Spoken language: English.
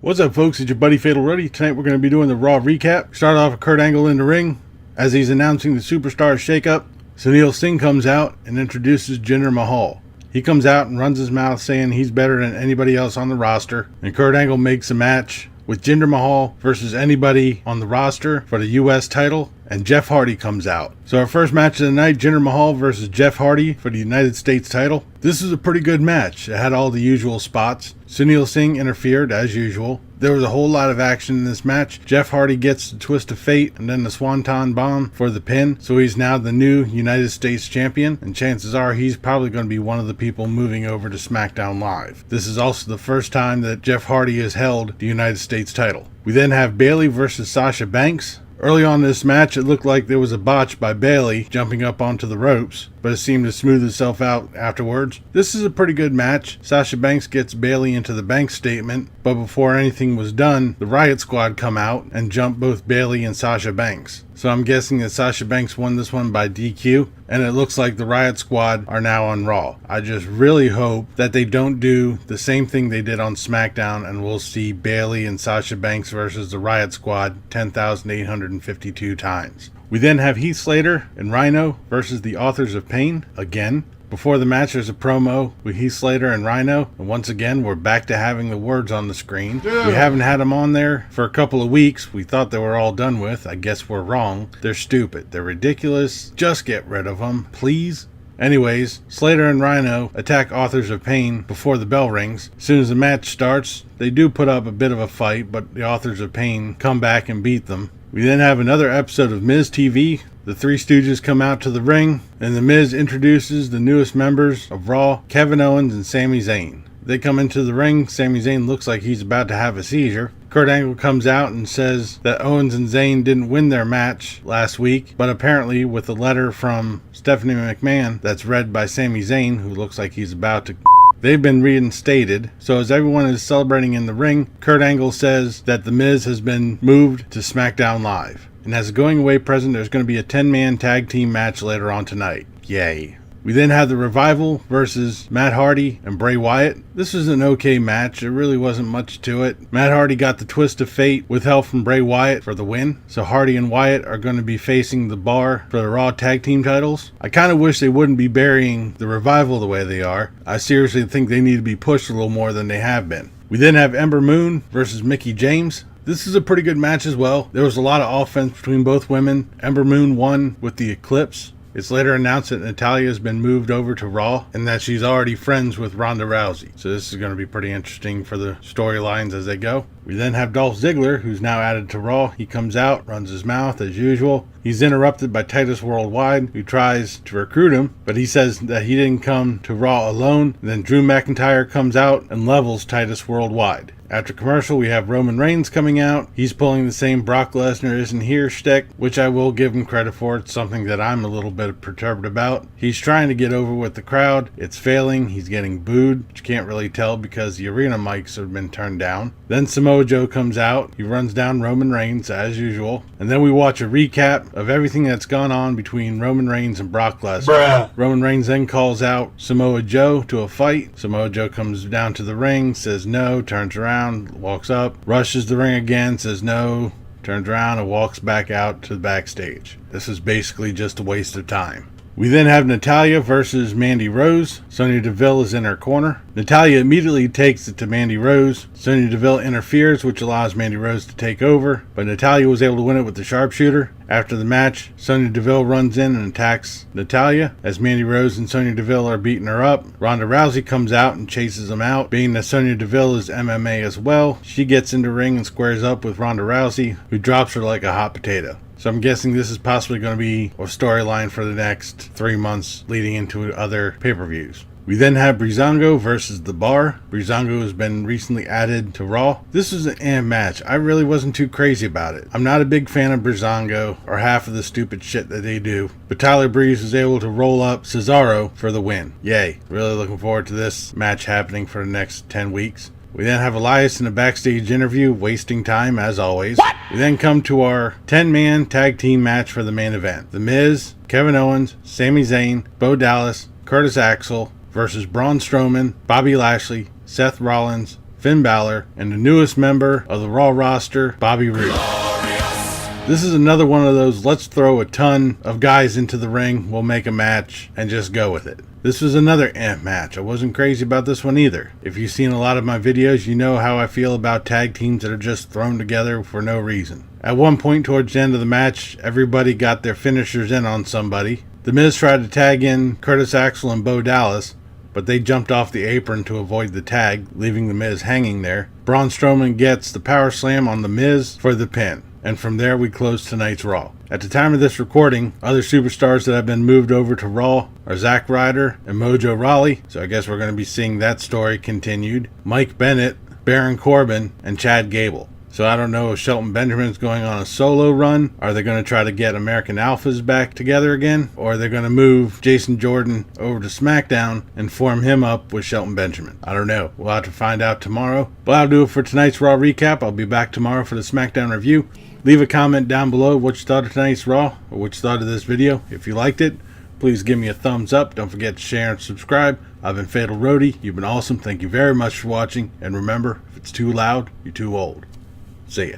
What's up, folks? It's your buddy Fatalroadie. Tonight we're going to be doing the Raw recap. Start off with Kurt Angle in the ring. As he's announcing the Superstar Shakeup, Sunil Singh comes out and introduces Jinder Mahal. He comes out and runs his mouth saying he's better than anybody else on the roster. And Kurt Angle makes a match with Jinder Mahal versus anybody on the roster for the US title. And Jeff Hardy comes out. So our first match of the night, Jinder Mahal versus Jeff Hardy for the United States title. This is a pretty good match. It had all the usual spots. Sunil Singh interfered as usual. There was a whole lot of action in this match. Jeff Hardy gets the twist of fate and then the swanton bomb for the pin. So he's now the new United States champion. And chances are he's probably going to be one of the people moving over to SmackDown Live. This is also the first time that Jeff Hardy has held the United States title. We then have Bayley versus Sasha Banks. Early on in this match, it looked like there was a botch by Bayley jumping up onto the ropes, but it seemed to smooth itself out afterwards. This is a pretty good match. Sasha Banks gets Bayley into the bank statement, but before anything was done, the Riot Squad come out and jump both Bayley and Sasha Banks. So I'm guessing that Sasha Banks won this one by DQ, and it looks like the Riot Squad are now on Raw. I just really hope that they don't do the same thing they did on SmackDown, and we'll see Bayley and Sasha Banks versus the Riot Squad 10,852 times. We then have Heath Slater and Rhino versus the Authors of Pain again. Before the match, there's a promo with Heath Slater and Rhino, and once again, we're back to having the words on the screen. We haven't had them on there for a couple of weeks. We thought they were all done with. I guess we're wrong. They're stupid. They're ridiculous. Just get rid of them, please. Anyways, Slater and Rhino attack Authors of Pain before the bell rings. As soon as the match starts, they do put up a bit of a fight, but the Authors of Pain come back and beat them. We then have another episode of Miz TV. The Three Stooges come out to the ring, and The Miz introduces the newest members of Raw, Kevin Owens and Sami Zayn. They come into the ring. Sami Zayn looks like he's about to have a seizure. Kurt Angle comes out and says that Owens and Zayn didn't win their match last week, but apparently with a letter from Stephanie McMahon that's read by Sami Zayn, who looks like he's about to they've been reinstated. So as everyone is celebrating in the ring, Kurt Angle says that The Miz has been moved to SmackDown Live. And as a going away present, there's going to be a 10-man tag team match later on tonight. Yay. We then have the Revival versus Matt Hardy and Bray Wyatt. This was an okay match. There really wasn't much to it. Matt Hardy got the twist of fate with help from Bray Wyatt for the win. So Hardy and Wyatt are going to be facing the Bar for the Raw tag team titles. I kind of wish they wouldn't be burying the Revival the way they are. I seriously think they need to be pushed a little more than they have been. We then have Ember Moon versus Mickie James. This is a pretty good match as well. There was a lot of offense between both women. Ember Moon won with the Eclipse. It's later announced that Natalya has been moved over to Raw and that she's already friends with Ronda Rousey. So this is going to be pretty interesting for the storylines as they go. We then have Dolph Ziggler, who's now added to Raw. He comes out, runs his mouth as usual. He's interrupted by Titus Worldwide, who tries to recruit him, but he says that he didn't come to Raw alone. And then Drew McIntyre comes out and levels Titus Worldwide. After commercial, we have Roman Reigns coming out. He's pulling the same Brock Lesnar isn't here shtick, which I will give him credit for. It's something that I'm a little bit perturbed about. He's trying to get over with the crowd. It's failing. He's getting booed, which you can't really tell because the arena mics have been turned down. Then Samoa Joe comes out. He runs down Roman Reigns as usual. And then we watch a recap of everything that's gone on between Roman Reigns and Brock Lesnar. Roman Reigns then calls out Samoa Joe to a fight. Samoa Joe comes down to the ring, says no, turns around, walks up, rushes the ring again, says no, turns around and walks back out to the backstage. This is basically just a waste of time. We then have Natalya versus Mandy Rose. Sonya Deville is in her corner. Natalya immediately takes it to Mandy Rose. Sonya Deville interferes, which allows Mandy Rose to take over, but Natalya was able to win it with the sharpshooter. After the match, Sonya Deville runs in and attacks Natalya. As Mandy Rose and Sonya Deville are beating her up, Ronda Rousey comes out and chases them out. Being that Sonya Deville is MMA as well, she gets in the ring and squares up with Ronda Rousey, who drops her like a hot potato. So I'm guessing this is possibly going to be a storyline for the next 3 months leading into other pay-per-views. We then have Breezango versus The Bar. Breezango has been recently added to Raw. This is an match. I really wasn't too crazy about it. I'm not a big fan of Breezango or half of the stupid shit that they do. But Tyler Breeze was able to roll up Cesaro for the win. Yay. Really looking forward to this match happening for the next 10 weeks. We then have Elias in a backstage interview, wasting time as always. What? We then come to our 10-man tag team match for the main event. The Miz, Kevin Owens, Sami Zayn, Bo Dallas, Curtis Axel versus Braun Strowman, Bobby Lashley, Seth Rollins, Finn Balor, and the newest member of the Raw roster, Bobby Roode. This is another one of those let's throw a ton of guys into the ring, we'll make a match, and just go with it. This was another match. I wasn't crazy about this one either. If you've seen a lot of my videos, you know how I feel about tag teams that are just thrown together for no reason. At one point towards the end of the match, everybody got their finishers in on somebody. The Miz tried to tag in Curtis Axel and Bo Dallas, but they jumped off the apron to avoid the tag, leaving the Miz hanging there. Braun Strowman gets the power slam on the Miz for the pin. And from there we close tonight's Raw. At the time of this recording, other superstars that have been moved over to Raw are Zack Ryder and Mojo Rawley, so I guess we're going to be seeing that story continued. Mike Bennett, Baron Corbin, and Chad Gable. So I don't know if Shelton Benjamin's going on a solo run. Are they going to try to get American Alphas back together again? Or are they going to move Jason Jordan over to SmackDown and form him up with Shelton Benjamin? I don't know. We'll have to find out tomorrow. But that'll do it for tonight's Raw recap. I'll be back tomorrow for the SmackDown review. Leave a comment down below what you thought of tonight's Raw or what you thought of this video. If you liked it, please give me a thumbs up. Don't forget to share and subscribe. I've been Fatalroadie. You've been awesome. Thank you very much for watching. And remember, if it's too loud, you're too old. See ya.